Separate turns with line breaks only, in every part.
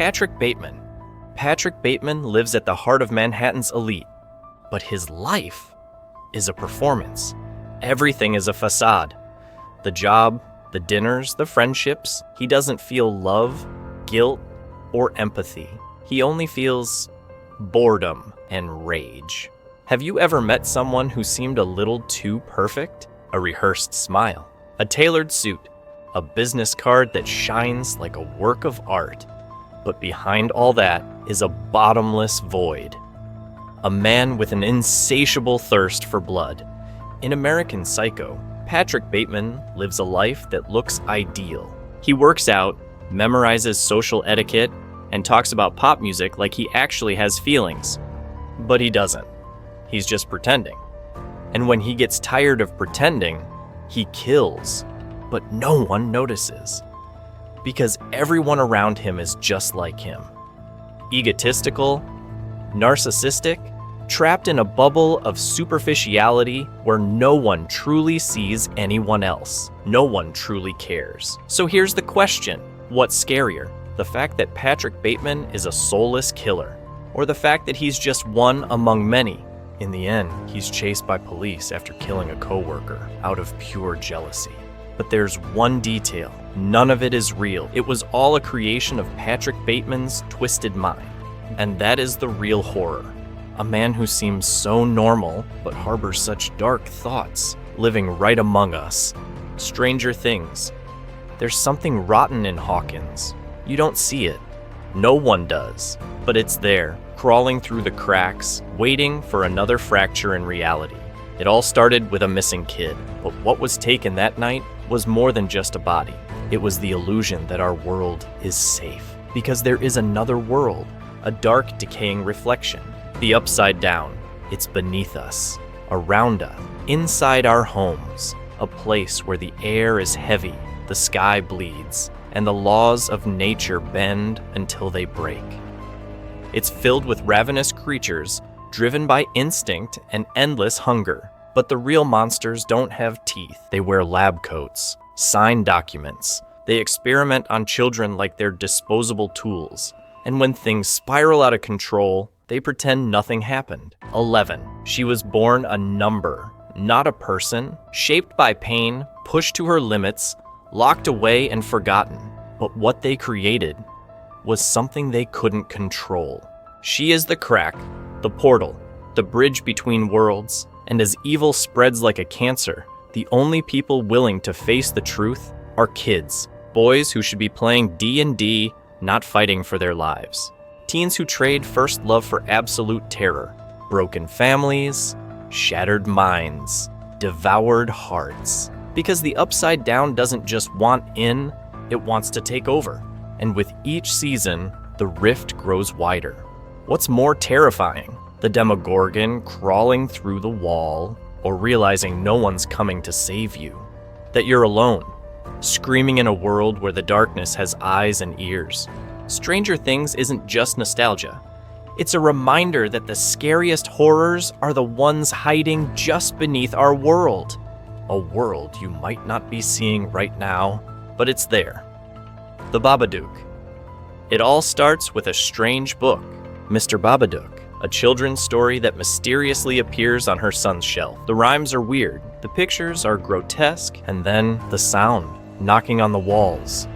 Patrick Bateman. Patrick Bateman lives at the heart of Manhattan's elite, but his life is a performance. Everything is a facade. The job, the dinners, the friendships. He doesn't feel love, guilt, or empathy. He only feels boredom and rage. Have you ever met someone who seemed a little too perfect? A rehearsed smile, a tailored suit, a business card that shines like a work of art. But behind all that is a bottomless void. A man with an insatiable thirst for blood. In American Psycho, Patrick Bateman lives a life that looks ideal. He works out, memorizes social etiquette, and talks about pop music like he actually has feelings. But he doesn't. He's just pretending. And when he gets tired of pretending, he kills. But no one notices. Because everyone around him is just like him. Egotistical, narcissistic, trapped in a bubble of superficiality where no one truly sees anyone else. No one truly cares. So here's the question. What's scarier? The fact that Patrick Bateman is a soulless killer, or the fact that he's just one among many? In the end, he's chased by police after killing a coworker out of pure jealousy. But there's one detail. None of it is real. It was all a creation of Patrick Bateman's twisted mind. And that is the real horror. A man who seems so normal, but harbors such dark thoughts, living right among us. Stranger Things. There's something rotten in Hawkins. You don't see it. No one does. But it's there, crawling through the cracks, waiting for another fracture in reality. It all started with a missing kid, but what was taken that night was more than just a body. It was the illusion that our world is safe, because there is another world, a dark, decaying reflection. The upside down. It's beneath us, around us, inside our homes, a place where the air is heavy, the sky bleeds, and the laws of nature bend until they break. It's filled with ravenous creatures, driven by instinct and endless hunger. But the real monsters don't have teeth. They wear lab coats, sign documents. They experiment on children like they're disposable tools. And when things spiral out of control, they pretend nothing happened. 11. She was born a number, not a person, shaped by pain, pushed to her limits, locked away and forgotten. But what they created was something they couldn't control. She is the crack, the portal, the bridge between worlds, and as evil spreads like a cancer, the only people willing to face the truth are kids, boys who should be playing D&D, not fighting for their lives. Teens who trade first love for absolute terror, broken families, shattered minds, devoured hearts. Because the Upside Down doesn't just want in, it wants to take over. And with each season, the rift grows wider. What's more terrifying? The Demogorgon crawling through the wall, or realizing no one's coming to save you? That you're alone, screaming in a world where the darkness has eyes and ears. Stranger Things isn't just nostalgia. It's a reminder that the scariest horrors are the ones hiding just beneath our world. A world you might not be seeing right now, but it's there. The Babaduk. It all starts with a strange book, Mr. Babaduk, a children's story that mysteriously appears on her son's shelf. The rhymes are weird, the pictures are grotesque, and then the sound, knocking on the walls.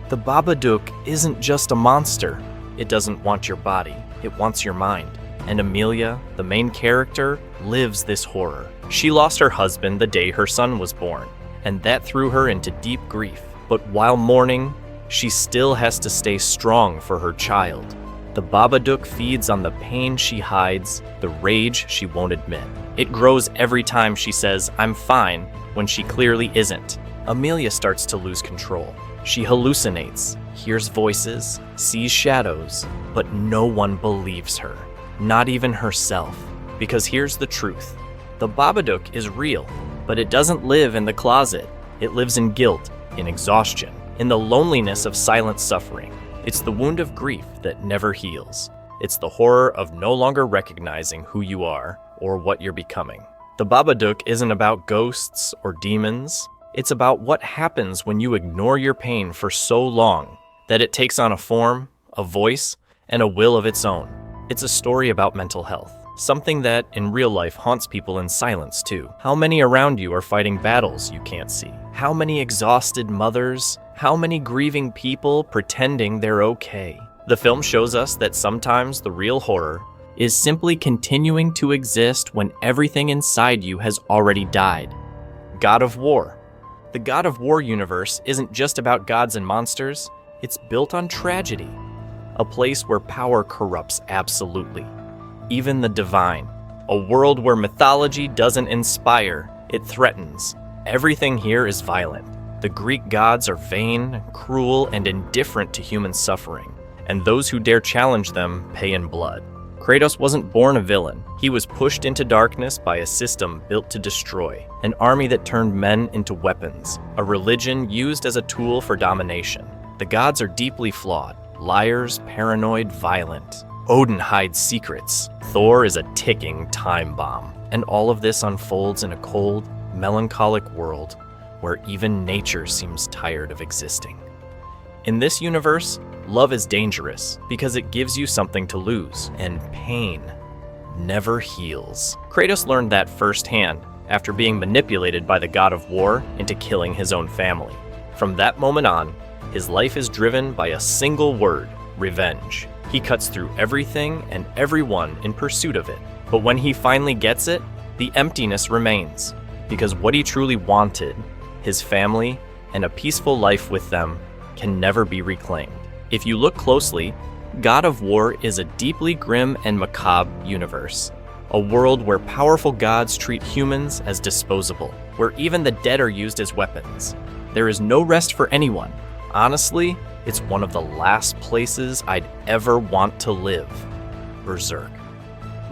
The Babaduk isn't just a monster. It doesn't want your body, it wants your mind. And Amelia, the main character, lives this horror. She lost her husband the day her son was born, and that threw her into deep grief. But while mourning, she still has to stay strong for her child. The Babaduk feeds on the pain she hides, the rage she won't admit. It grows every time she says, "I'm fine," when she clearly isn't. Amelia starts to lose control. She hallucinates, hears voices, sees shadows, but no one believes her, not even herself. Because here's the truth. The Babaduk is real, but it doesn't live in the closet. It lives in guilt, in exhaustion, in the loneliness of silent suffering. It's the wound of grief that never heals. It's the horror of no longer recognizing who you are or what you're becoming. The Babaduk isn't about ghosts or demons. It's about what happens when you ignore your pain for so long that it takes on a form, a voice, and a will of its own. It's a story about mental health, something that in real life haunts people in silence too. How many around you are fighting battles you can't see? How many exhausted mothers? How many grieving people pretending they're okay? The film shows us that sometimes the real horror is simply continuing to exist when everything inside you has already died. God of War. The God of War universe isn't just about gods and monsters, it's built on tragedy. A place where power corrupts absolutely, even the divine. A world where mythology doesn't inspire, it threatens. Everything here is violent. The Greek gods are vain, cruel, and indifferent to human suffering, and those who dare challenge them pay in blood. Kratos wasn't born a villain. He was pushed into darkness by a system built to destroy, an army that turned men into weapons, a religion used as a tool for domination. The gods are deeply flawed, liars, paranoid, violent. Odin hides secrets. Thor is a ticking time bomb. And all of this unfolds in a cold, melancholic world where even nature seems tired of existing. In this universe, love is dangerous because it gives you something to lose, and pain never heals. Kratos learned that firsthand after being manipulated by the god of war into killing his own family. From that moment on, his life is driven by a single word: revenge. He cuts through everything and everyone in pursuit of it. But when he finally gets it, the emptiness remains, because what he truly wanted, his family and a peaceful life with them, can never be reclaimed. If you look closely, God of War is a deeply grim and macabre universe. A world where powerful gods treat humans as disposable, where even the dead are used as weapons. There is no rest for anyone. Honestly, it's one of the last places I'd ever want to live. Berserk.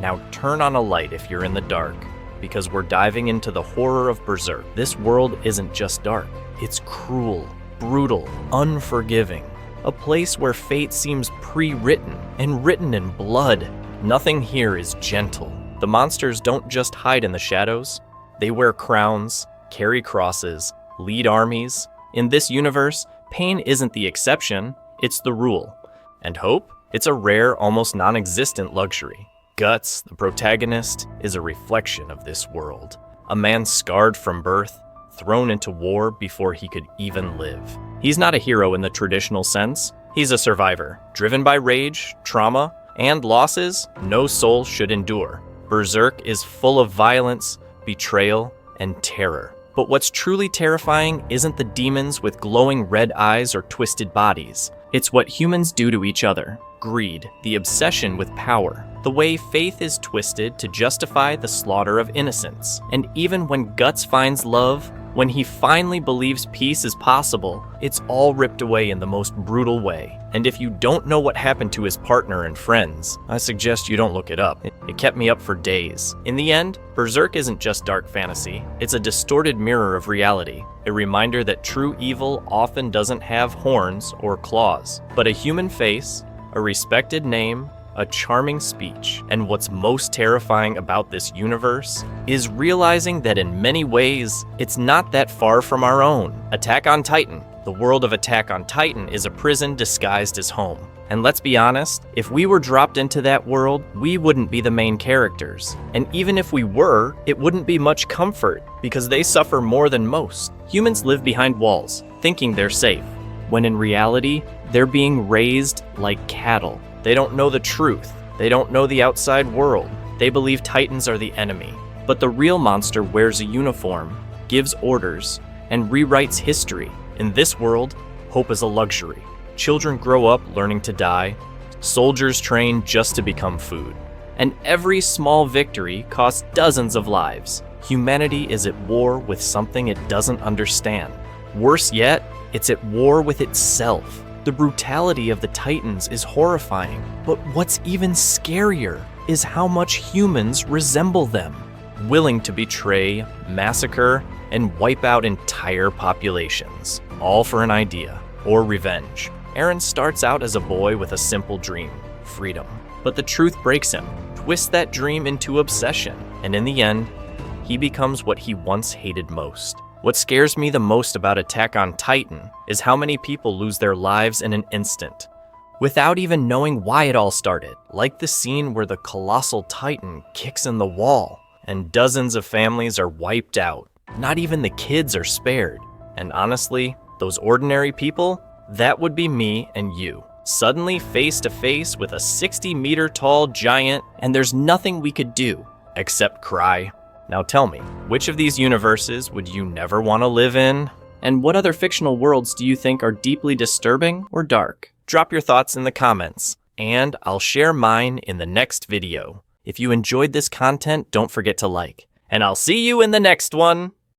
Now turn on a light if you're in the dark, because we're diving into the horror of Berserk. This world isn't just dark. It's cruel, brutal, unforgiving. A place where fate seems pre-written and written in blood. Nothing here is gentle. The monsters don't just hide in the shadows. They wear crowns, carry crosses, lead armies. In this universe, pain isn't the exception, it's the rule. And hope? It's a rare, almost non-existent luxury. Guts, the protagonist, is a reflection of this world. A man scarred from birth, thrown into war before he could even live. He's not a hero in the traditional sense. He's a survivor, driven by rage, trauma, and losses no soul should endure. Berserk is full of violence, betrayal, and terror. But what's truly terrifying isn't the demons with glowing red eyes or twisted bodies. It's what humans do to each other. Greed, the obsession with power, the way faith is twisted to justify the slaughter of innocents. And even when Guts finds love, when he finally believes peace is possible, it's all ripped away in the most brutal way. And if you don't know what happened to his partner and friends, I suggest you don't look it up. It kept me up for days. In the end, Berserk isn't just dark fantasy. It's a distorted mirror of reality, a reminder that true evil often doesn't have horns or claws, but a human face, a respected name, a charming speech. And what's most terrifying about this universe is realizing that in many ways, it's not that far from our own. Attack on Titan. The world of Attack on Titan is a prison disguised as home. And let's be honest, if we were dropped into that world, we wouldn't be the main characters. And even if we were, it wouldn't be much comfort, because they suffer more than most. Humans live behind walls, thinking they're safe, when in reality, they're being raised like cattle. They don't know the truth. They don't know the outside world. They believe Titans are the enemy. But the real monster wears a uniform, gives orders, and rewrites history. In this world, hope is a luxury. Children grow up learning to die. Soldiers train just to become food. And every small victory costs dozens of lives. Humanity is at war with something it doesn't understand. Worse yet, it's at war with itself. The brutality of the Titans is horrifying, but what's even scarier is how much humans resemble them, willing to betray, massacre, and wipe out entire populations, all for an idea, or revenge. Eren starts out as a boy with a simple dream, freedom. But the truth breaks him, twists that dream into obsession, and in the end, he becomes what he once hated most. What scares me the most about Attack on Titan is how many people lose their lives in an instant, without even knowing why it all started, like the scene where the colossal titan kicks in the wall, and dozens of families are wiped out. Not even the kids are spared. And honestly, those ordinary people, that would be me and you, suddenly face to face with a 60-meter tall giant, and there's nothing we could do except cry. Now tell me, which of these universes would you never want to live in? And what other fictional worlds do you think are deeply disturbing or dark? Drop your thoughts in the comments, and I'll share mine in the next video. If you enjoyed this content, don't forget to like, and I'll see you in the next one!